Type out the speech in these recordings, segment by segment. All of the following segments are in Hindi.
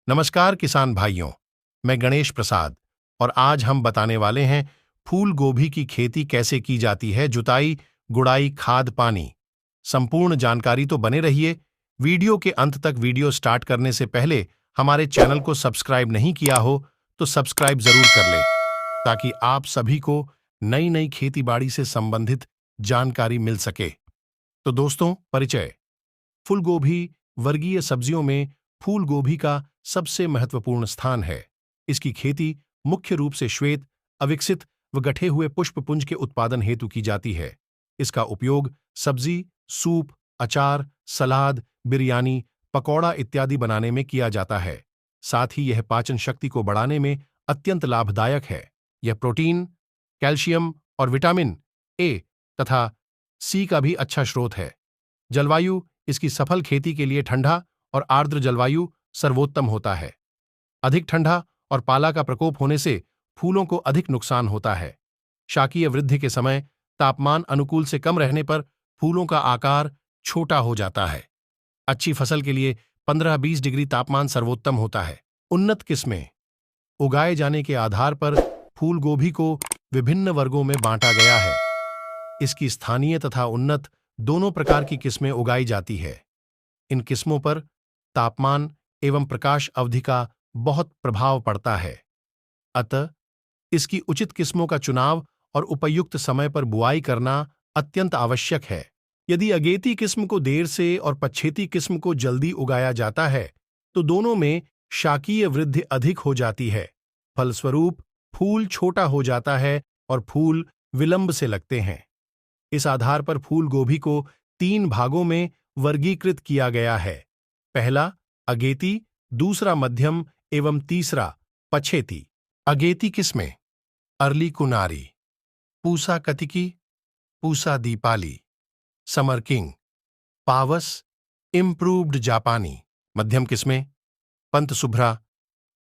नमस्कार किसान भाइयों, मैं गणेश प्रसाद और आज हम बताने वाले हैं फूल गोभी की खेती कैसे की जाती है। जुताई, गुड़ाई, खाद, पानी, संपूर्ण जानकारी तो बने रहिए वीडियो के अंत तक। वीडियो स्टार्ट करने से पहले हमारे चैनल को सब्सक्राइब नहीं किया हो तो सब्सक्राइब जरूर कर ले ताकि आप सभी को नई नई खेती बाड़ी से संबंधित जानकारी मिल सके। तो दोस्तों, परिचय। फूल गोभी वर्गीय सब्जियों में फूल गोभी का सबसे महत्वपूर्ण स्थान है। इसकी खेती मुख्य रूप से श्वेत, अविकसित व गठे हुए पुष्पपुंज के उत्पादन हेतु की जाती है। इसका उपयोग सब्जी, सूप, अचार, सलाद, बिरयानी, पकौड़ा इत्यादि बनाने में किया जाता है। साथ ही यह पाचन शक्ति को बढ़ाने में अत्यंत लाभदायक है। यह प्रोटीन, कैल्शियम और विटामिन ए तथा सी का भी अच्छा स्रोत है। जलवायु इसकी सफल खेती के लिए ठंडा और आर्द्र जलवायु सर्वोत्तम होता है। अधिक ठंडा और पाला का प्रकोप होने से फूलों को अधिक नुकसान होता है। शाकीय वृद्धि के समय तापमान अनुकूल से कम रहने पर फूलों का आकार छोटा हो जाता है। अच्छी फसल के लिए 15-20 डिग्री तापमान सर्वोत्तम होता है। उन्नत किस्में। उगाए जाने के आधार पर फूल गोभी को विभिन्न वर्गों में बांटा गया है। इसकी स्थानीय तथा उन्नत दोनों प्रकार की किस्में उगाई जाती है। इन किस्मों पर तापमान एवं प्रकाश अवधि का बहुत प्रभाव पड़ता है। अतः इसकी उचित किस्मों का चुनाव और उपयुक्त समय पर बुआई करना अत्यंत आवश्यक है। यदि अगेती किस्म को देर से और पछेती किस्म को जल्दी उगाया जाता है तो दोनों में शाकीय वृद्धि अधिक हो जाती है। फलस्वरूप फूल छोटा हो जाता है और फूल विलंब से लगते हैं। इस आधार पर फूल गोभी को 3 भागों में वर्गीकृत किया गया है। पहला अगेती, दूसरा मध्यम एवं तीसरा पछेती। अगेती किस्में: early Kunari, Pusa Katiki, Pusa Deepali, summer king, Pawas, improved जापानी। मध्यम किस्में: पंत सुभ्रा,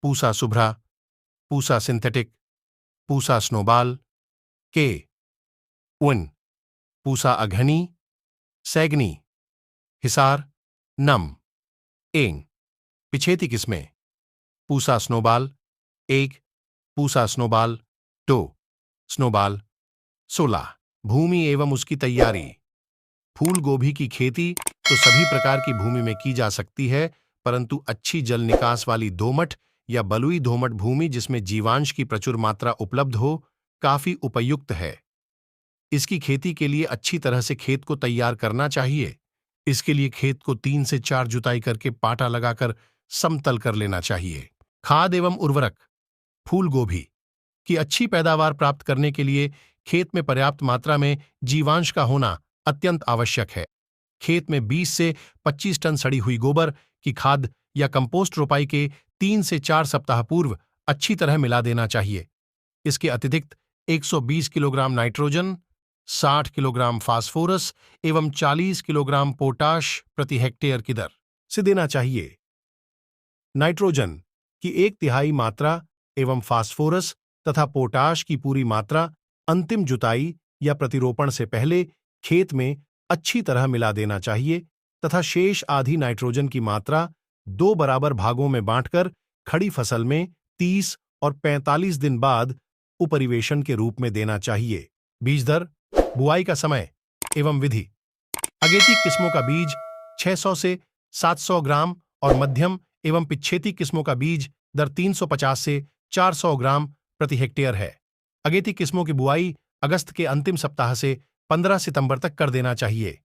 पूसा सुभ्रा, पूसा सिंथेटिक, पूसा स्नोबाल, के उन, पूसा अघनी, सैगनी, हिसार, नम, एंग। पिछेती किस्में: पूसा स्नोबाल 1, पूसा स्नोबाल 2, स्नोबाल 16। भूमि एवं उसकी तैयारी। फूल गोभी की खेती तो सभी प्रकार की भूमि में की जा सकती है, परंतु अच्छी जल निकास वाली दोमट या बलुई दोमट भूमि जिसमें जीवांश की प्रचुर मात्रा उपलब्ध हो, काफी उपयुक्त है। इसकी खेती के लिए अच्छी तरह से खेत को तैयार करना चाहिए। इसके लिए खेत को 3 से 4 जुताई करके पाटा लगाकर समतल कर लेना चाहिए। खाद एवं उर्वरक। फूल गोभी की अच्छी पैदावार प्राप्त करने के लिए खेत में पर्याप्त मात्रा में जीवांश का होना अत्यंत आवश्यक है। खेत में 20 से 25 टन सड़ी हुई गोबर की खाद या कंपोस्ट रोपाई के 3 से 4 सप्ताह पूर्व अच्छी तरह मिला देना चाहिए। इसके अतिरिक्त 120 किलोग्राम नाइट्रोजन, 60 किलोग्राम फास्फोरस एवं 40 किलोग्राम पोटाश प्रति हेक्टेयर की दर से देना चाहिए। नाइट्रोजन की 1/3 मात्रा एवं फास्फोरस तथा पोटाश की पूरी मात्रा अंतिम जुताई या प्रतिरोपण से पहले खेत में अच्छी तरह मिला देना चाहिए तथा शेष आधी नाइट्रोजन की मात्रा 2 बराबर भागों में बांटकर खड़ी फसल में 30 और 45 दिन बाद उपरिवेशन के रूप में देना चाहिए। बीज दर, बुआई का समय एवं विधि। अगेती किस्मों का बीज 600 से 700 ग्राम और मध्यम एवं पिछेती किस्मों का बीज दर 350 से 400 ग्राम प्रति हेक्टेयर है। अगेती किस्मों की बुआई अगस्त के अंतिम सप्ताह से 15 सितंबर तक कर देना चाहिए।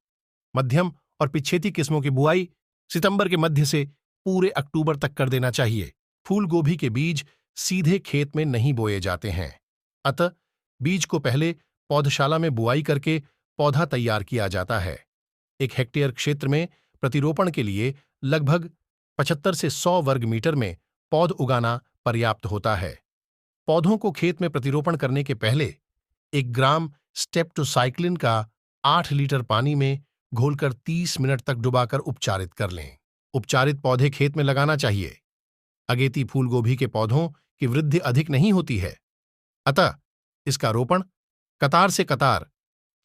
मध्यम और पिछेती किस्मों की बुआई सितंबर के मध्य से पूरे अक्टूबर तक कर देना चाहिए। फूल गोभी के बीज सीधे खेत में नहीं बोए जाते हैं, अतः बीज को पहले पौधशाला में बुआई करके पौधा तैयार किया जाता है। 1 हेक्टेयर क्षेत्र में प्रतिरोपण के लिए लगभग 75 से 100 वर्ग मीटर में पौध उगाना पर्याप्त होता है। पौधों को खेत में प्रतिरोपण करने के पहले 1 ग्राम स्टेप्टोसाइक्लिन का 8 लीटर पानी में घोलकर 30 मिनट तक डुबाकर उपचारित कर लें। उपचारित पौधे खेत में लगाना चाहिए। अगेती फूल गोभी के पौधों की वृद्धि अधिक नहीं होती है, अतः इसका रोपण कतार से कतार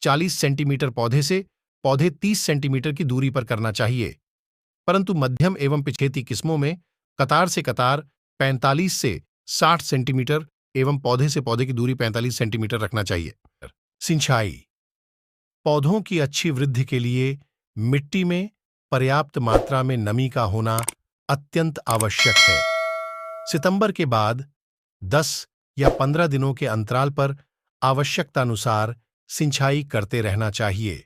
40 सेंटीमीटर पौधे से पौधे 30 सेंटीमीटर की दूरी पर करना चाहिए। परंतु मध्यम एवं पिछेती किस्मों में कतार से कतार 45 से 60 सेंटीमीटर एवं पौधे से पौधे की दूरी 45 सेंटीमीटर रखना चाहिए। सिंचाई। पौधों की अच्छी वृद्धि के लिए मिट्टी में पर्याप्त मात्रा में नमी का होना अत्यंत आवश्यक है। सितंबर के बाद 10 या 15 दिनों के अंतराल पर आवश्यकतानुसार सिंचाई करते रहना चाहिए।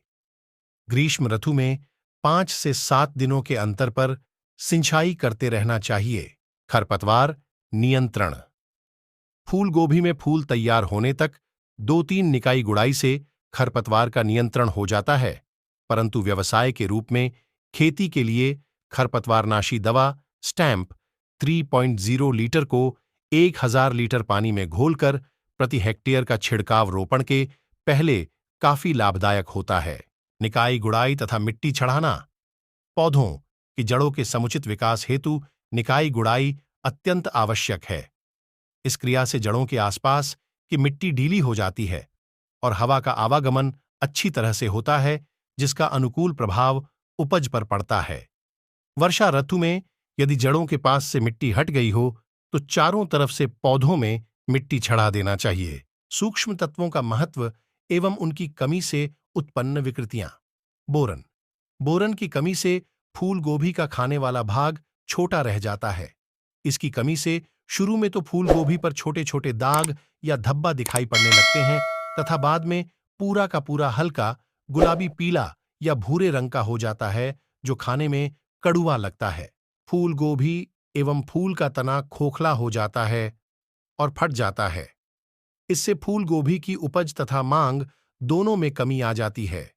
ग्रीष्म ऋतु में 5 से 7 दिनों के अंतर पर सिंचाई करते रहना चाहिए। खरपतवार नियंत्रण। फूल गोभी में फूल तैयार होने तक 2-3 निकाई गुड़ाई से खरपतवार का नियंत्रण हो जाता है, परंतु व्यवसाय के रूप में खेती के लिए खरपतवारनाशी दवा स्टैम्प 3.0 लीटर को 1000 लीटर पानी में घोलकर प्रति हेक्टेयर का छिड़काव रोपण के पहले काफी लाभदायक होता है। निकाई गुड़ाई तथा मिट्टी चढ़ाना। पौधों की जड़ों के समुचित विकास हेतु निकाई गुड़ाई अत्यंत आवश्यक है। इस क्रिया से जड़ों के आसपास की मिट्टी ढीली हो जाती है और हवा का आवागमन अच्छी तरह से होता है, जिसका अनुकूल प्रभाव उपज पर पड़ता है। वर्षा ऋतु में यदि जड़ों के पास से मिट्टी हट गई हो तो चारों तरफ से पौधों में मिट्टी चढ़ा देना चाहिए। सूक्ष्म तत्वों का महत्व एवं उनकी कमी से उत्पन्न विकृतियां। बोरन। बोरन की कमी से फूल गोभी का खाने वाला भाग छोटा रह जाता है। इसकी कमी से शुरू में तो फूल गोभी पर छोटे छोटे दाग या धब्बा दिखाई पड़ने लगते हैं तथा बाद में पूरा का पूरा हल्का गुलाबी पीला या भूरे रंग का हो जाता है, जो खाने में कड़वा लगता है। फूल गोभी एवं फूल का तना खोखला हो जाता है और फट जाता है। इससे फूल गोभी की उपज तथा मांग दोनों में कमी आ जाती है।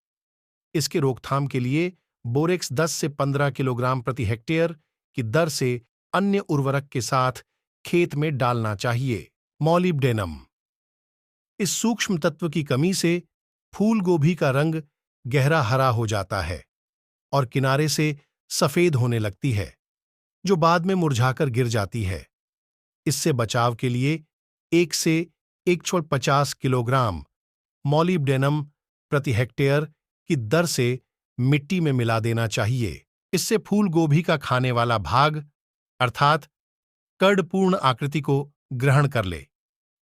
इसके रोकथाम के लिए बोरेक्स 10 से 15 किलोग्राम प्रति हेक्टेयर की दर से अन्य उर्वरक के साथ खेत में डालना चाहिए। मॉलिब्डेनम। इस सूक्ष्म तत्व की कमी से फूल गोभी का रंग गहरा हरा हो जाता है और किनारे से सफेद होने लगती है, जो बाद में मुरझाकर गिर जाती है। इससे बचाव के लिए 1 से 150 किलोग्राम मॉलिब्डेनम प्रति हेक्टेयर की दर से मिट्टी में मिला देना चाहिए। इससे फूल गोभी का खाने वाला भाग अर्थात कर्डपूर्ण आकृति को ग्रहण कर ले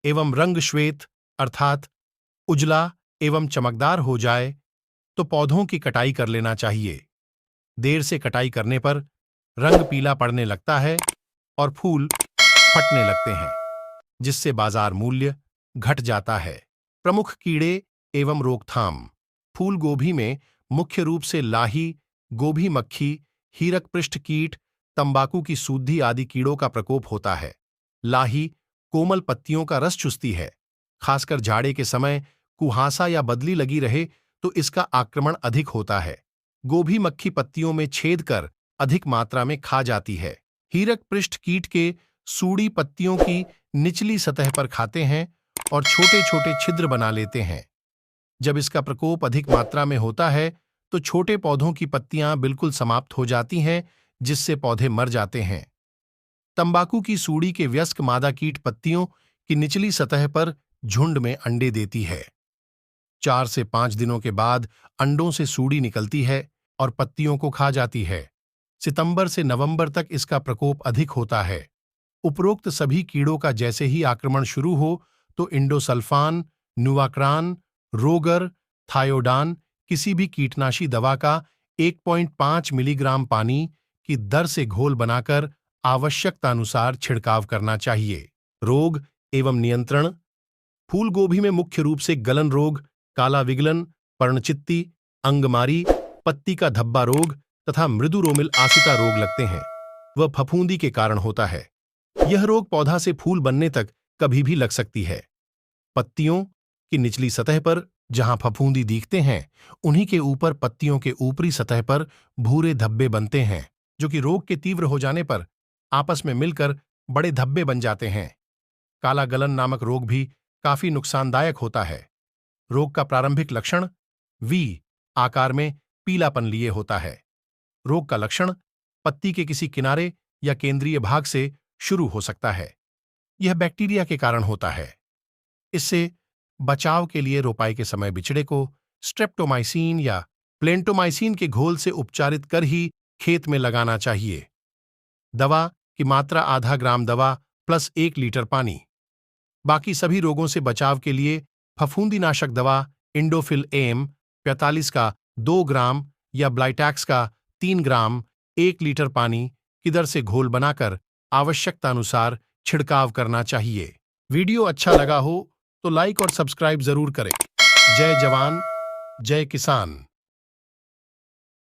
एवं रंग श्वेत अर्थात उजला एवं चमकदार हो जाए तो पौधों की कटाई कर लेना चाहिए। देर से कटाई करने पर रंग पीला पड़ने लगता है और फूल फटने लगते हैं, जिससे बाजार मूल्य घट जाता है। प्रमुख कीड़े एवं रोकथाम। फूल गोभी में मुख्य रूप से लाही, गोभी मक्खी, हीरक पृष्ठ कीट, तंबाकू की सूंडी आदि कीड़ों का प्रकोप होता है। लाही कोमल पत्तियों का रस चूसती है। खासकर जाड़े के समय कुहासा या बदली लगी रहे तो इसका आक्रमण अधिक होता है। गोभी मक्खी पत्तियों में छेद कर अधिक मात्रा में खा जाती है। हीरक पृष्ठ कीट के सूड़ी पत्तियों की निचली सतह पर खाते हैं और छोटे छोटे छिद्र बना लेते हैं। जब इसका प्रकोप अधिक मात्रा में होता है तो छोटे पौधों की पत्तियां बिल्कुल समाप्त हो जाती हैं, जिससे पौधे मर जाते हैं। तंबाकू की सूड़ी के वयस्क मादा कीट पत्तियों की निचली सतह पर झुंड में अंडे देती है। 4 से 5 दिनों के बाद अंडों से सूड़ी निकलती है और पत्तियों को खा जाती है। सितंबर से नवंबर तक इसका प्रकोप अधिक होता है। उपरोक्त सभी कीड़ों का जैसे ही आक्रमण शुरू हो तो इंडोसल्फान, नुवाक्रान, रोगर, थायोडान किसी भी कीटनाशी दवा का 1.5 मिलीग्राम पानी की दर से घोल बनाकर आवश्यकतानुसार छिड़काव करना चाहिए। रोग एवं नियंत्रण। फूल गोभी में मुख्य रूप से गलन रोग, काला विगलन, पर्णचित्ती, अंगमारी, पत्ती का धब्बा रोग तथा मृदुरोमिल आसिता रोग लगते हैं। वह फफूंदी के कारण होता है। यह रोग पौधा से फूल बनने तक कभी भी लग सकती है। पत्तियों की निचली सतह पर जहां फफूंदी दिखते हैं, उन्हीं के ऊपर पत्तियों के ऊपरी सतह पर भूरे धब्बे बनते हैं, जो कि रोग के तीव्र हो जाने पर आपस में मिलकर बड़े धब्बे बन जाते हैं। काला गलन नामक रोग भी काफी नुकसानदायक होता है। रोग का प्रारंभिक लक्षण वी आकार में पीलापन लिए होता है। रोग का लक्षण पत्ती के किसी किनारे या केंद्रीय भाग से शुरू हो सकता है। यह बैक्टीरिया के कारण होता है। इससे बचाव के लिए रोपाई के समय बिचड़े को स्ट्रेप्टोमाइसिन या प्लेंटोमाइसिन के घोल से उपचारित कर ही खेत में लगाना चाहिए। दवा की मात्रा आधा ग्राम दवा प्लस 1 लीटर पानी। बाकी सभी रोगों से बचाव के लिए फफूंदीनाशक दवा इंडोफिल एम 45 का 2 ग्राम या ब्लाइटैक्स का 3 ग्राम 1 लीटर पानी की दर से घोल बनाकर आवश्यकतानुसार छिड़काव करना चाहिए। वीडियो अच्छा लगा हो तो लाइक और सब्सक्राइब जरूर करें। जय जवान, जय किसान।